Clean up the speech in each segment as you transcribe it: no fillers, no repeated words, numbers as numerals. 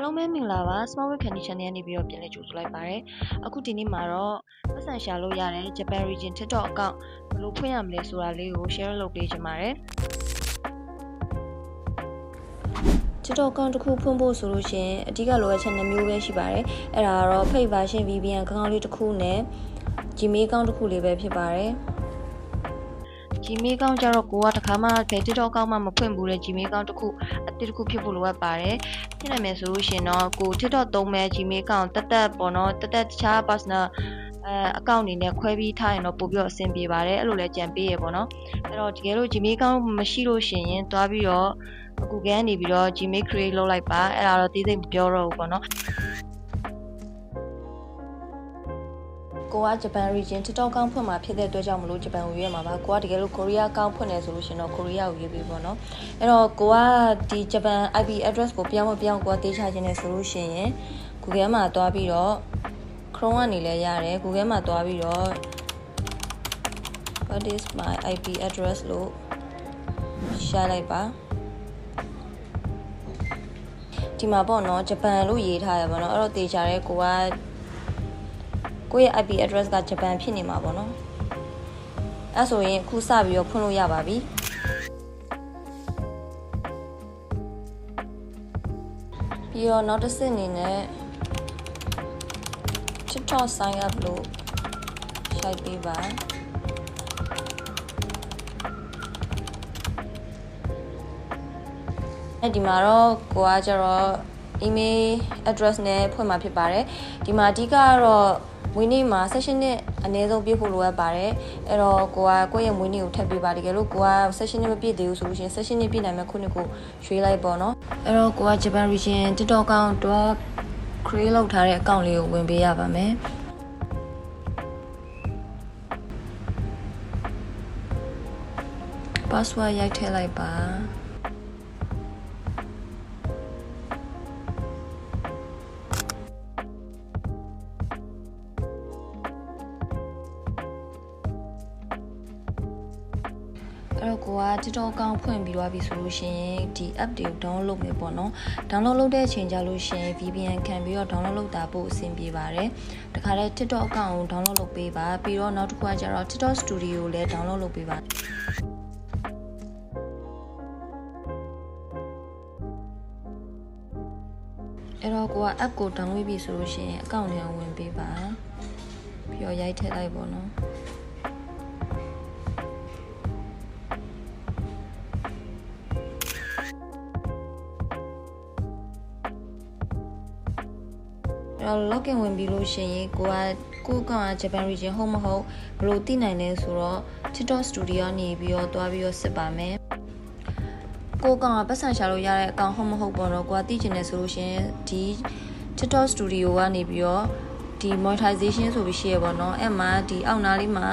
အားလုံးပဲမင်္ဂလာပါ Small World Candy Channel ကနေပြီးတော့ပြန်လည်ကြိုဆိုလိုက်ပါတယ်အခုဒီနေ့မှာတော့ပတ်စံရှာလို့ရတဲ့ Japan Region TikTok account ဘယ်လိုဖွင့်ရမလဲဆိုတာလေးကို share လုပ်ပေးချင်ပါတယ် TikTok account တစ်ခုဖွင့်ဖို့ဆိုလို့ရှိရင်အဓိကလိုအပ်ချက်2မျိုးပဲရှိပါတယ်အဲ့ဒါကတော့ Paid version VPN account လေးတစ်ခုနဲ့ Gmail account တစ်ခုလေးပဲဖြစ်ပါတယ် Gmail account ကျတော့ကိုကတစ်ခါမှ TikTok account မှမဖွင့်ဘူးတဲ့ Gmail account တစ်ခုအသစ်တစ်ခုဖြစ်ဖို့လိုအပ်ပါတယ်ဖြစ်နိုင်မယ်ဆိုလို့ရှိရင်တော့ကို TikTok သုံးမဲ့ Gmail account တက်ပေါ့နော်တက်တခြား personal account အနေနဲ့ခွဲပြီးထားရင်တော့ပို့ပြီးတော့အဆင်ပြေပါတယ်အဲ့လိုလဲကြံပေးရပေါ့နော်အဲ့တော့တကယ်လို့ Gmail account မရှိလို့ရှိရင်တွားပြီးတော့ Google ကနေပြီးတော့ Gmail create လုပ်လိုက်ပါအဲ့ဒါတော့သိသိမပြောတော့ဘူးပေါ့နော်ကိုက Japan Region TikTok account ဖွင့်မှာဖြစ်တဲ့အတွက်ကြောင့်မလို့ Japan ကိုရွေးရမှာပါကိုကတကယ်လို့ Korea account ဖွင့်နေဆိုလို့ရှင်တော့ Korea ကိုရွေးပေးပေါ့နော်အဲ့တော့ကိုကဒီ Japan IP address ကိုပြောင်းကိုကတေးချခြင်းနဲ့ဆိုလို့ရှင်ရင် Google မှာတွားပြီးတော့ Chrome ကနေလည်းရတယ် Google မှာတွားပြီးတော့ What is my IP address လို့ရှာလိုက်ပါဒီမှာပေါ့နော် Japan လို့ရေးထားရပါတော့အဲ့တော့တေးချရဲကိုယ့်ရဲ့ IP address က Japan ဖြစ်နေမှာပေါ့နော်အဲ့ဆိုရင်အခုစပြီးတော့ဖွင့်လို့ရပါပြီပြီးတော့နောက်တစ်ဆင့်အနေနဲ့ TikTok sign up လို့ရှိုက်ပေးပါအဲ့ဒီမှာတော့ကိုကကျတော့ email address နဲ့ဖွင့်မှာဖြစ်ပါတယ်ဒီမှာအဓိကကတော့မွေးနေ့မှာ session နဲ့အနည်းဆုံးပြည့်ဖို့လိုအပ်ပါတယ်အဲ့တော့ကိုယ့်ရဲ့မွေးနေ့ကိုထပ်ပေးပါတကယ်လို့ကိုက session နဲ့မပြည့်သေးဘူးဆိုလို့ရှိရင် session နဲ့ပြည့်နိုင်မယ့်ခုနှစ်ကိုရွှေ့လိုက်ပေါ့နော်အဲ့တော့ကိုက Japan Region TikTok account တော့ create လုပ်ထားတဲ့ account လေးကိုဝင်ပေးရပါမယ် password ရိုက်ထည့်လိုက်ပါအဲ့တော့ကိုက TikTok account ဖွင့်ပြီးသွားပြီဆိုလို့ရှိရင်ဒီ app တွေကို download လုပ်မယ်ပေါ့နော် download လုပ်တဲ့အချိန်ကြလို့ရှိရင် VPN ခံပြီးတော့ download လုပ်တာပို့အဆင်ပြေပါတယ်တခါတည်း TikTok account ကို download လုပ်ပေးပါပြီးတော့နောက်တစ်ခုကကျတော့ TikTok Studio ကိုလည်း download လုပ်ပေးပါအဲ့တော့ကိုက app ကို download ပြီဆိုလို့ရှိရင် account ထဲကိုဝင်ပေးပါပြီးတော့ရိုက်ထည့်လိုက်ပေါ့နော်login ဝင်ပြီးလို့ရှိရင်ကိုကောင်က Japan Region ဟုတ်မဟုတ်ဘယ်လိုသိနိုင်လဲဆိုတော့ TikTok Studio နေပြီးတော့တွားပြီးတော့စစ်ပါမယ်ကိုကောင်ကပတ်စံရှာလို့ရတဲ့အကောင့်ဟုတ်မဟုတ်ပေါ့နော်ကိုကသိချင်တယ်ဆိုလို့ရှိရင်ဒီ TikTok Studio ကနေပြီးတော့ဒီ monetization ဆိုပြီးရှိရပေါ့နော်အဲ့မှာဒီအောက်နားလေးမှာ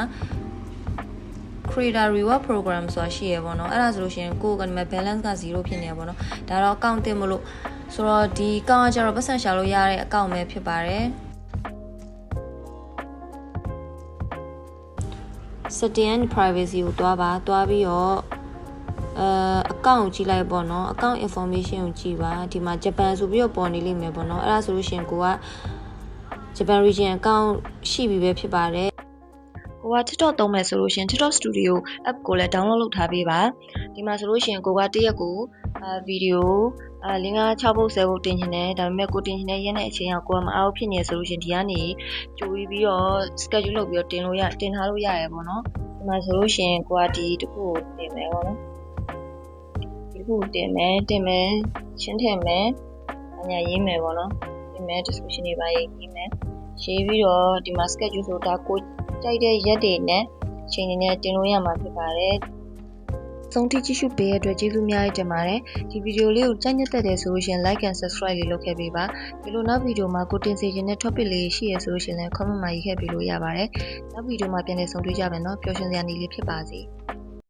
Creator Reward Program ဆိုတာရှိရပေါ့နော်အဲ့ဒါဆိုလို့ရှိရင်ကိုကဒီမှာ balance က0ဖြစ်နေရပေါ့နော်ဒါတော့ account တင်မလို့ဆိုတော့ဒီ account ကကျတော့ပတ်စံရှာလို့ရတဲ့ account ပဲဖြစ်ပါတယ် setting and privacy ကိုတွားပြီးတော့account ကိုကြည့်လိုက်ပေါ့နော် account information ကိုကြည့်ပါဒီမှာ Japan ဆိုပြီးတော့ပေါ်နေလိမ့်မယ်ပေါ့နော်အဲ့ဒါဆိုလို့ရှိရင်ကိုက Japan Region account ရှိပြီပဲဖြစ်ပါတယ်ကိုက TikTok သုံးမယ်ဆိုလို့ရှိရင် TikTok Studio app ကိုလည်း download လုပ်ထားပေးပါဒီမှာဆိုလို့ရှိရင်ကိုကတစ်ရက်ကိုဗီဒီယို5-6ပုတ်10ပုတ်တင်ချင်တယ်ဒါပေမဲ့ကိုတင်ချင်တဲ့ရက်နဲ့အချိန်ကကိုကမအားဖြစ်နေဆိုလို့ရှိရင်ဒီကနေကြိုပြီးတော့ schedule လုပ်ပြီးတော့တင်ထားလို့ရရပေါ့နော်ဒီမှာဆိုလို့ရှိရင်ကိုကဒီတစ်ခုကိုတင်မယ်ပေါ့နော်ဒီခုကိုတင်မယ်ရှင်းထည့်မယ်အညာရေးမယ်ပေါ့နော်တင်မယ် description တွေပါရေးမယ်ရေးပြီးတော့ဒီမှာ schedule ဆိုတာကိုကြိုက်တဲ့ရက်တွေနဲ့အချိန်တွေနဲ့တင်လို့ရမှာဖြစ်ပါတယ်ဆုံးထိကြည့်ရှုပေးတဲ့အတွက်ကျေးဇူးများတင်ပါတယ်ဒီဗီဒီယိုလေးကိုကြိုက်ညက်တဲ့ဆိုလို့ရှိရင် like and subscribe လေးလုပ်ခဲ့ပေးပါဒီလိုနောက်ဗီဒီယိုမှာကိုတင်စေခြင်းတဲ့ topic လေးရှိရဆိုလို့ရှိရင်လည်း comment မှာရေးခဲ့ပေးလို့ရပါတယ်နောက်ဗီဒီယိုမှာပြန်လည်ဆုံတွေ့ကြမယ်နော်ပျော်ရွှင်စရာနေ့လေးဖြစ်ပါစေ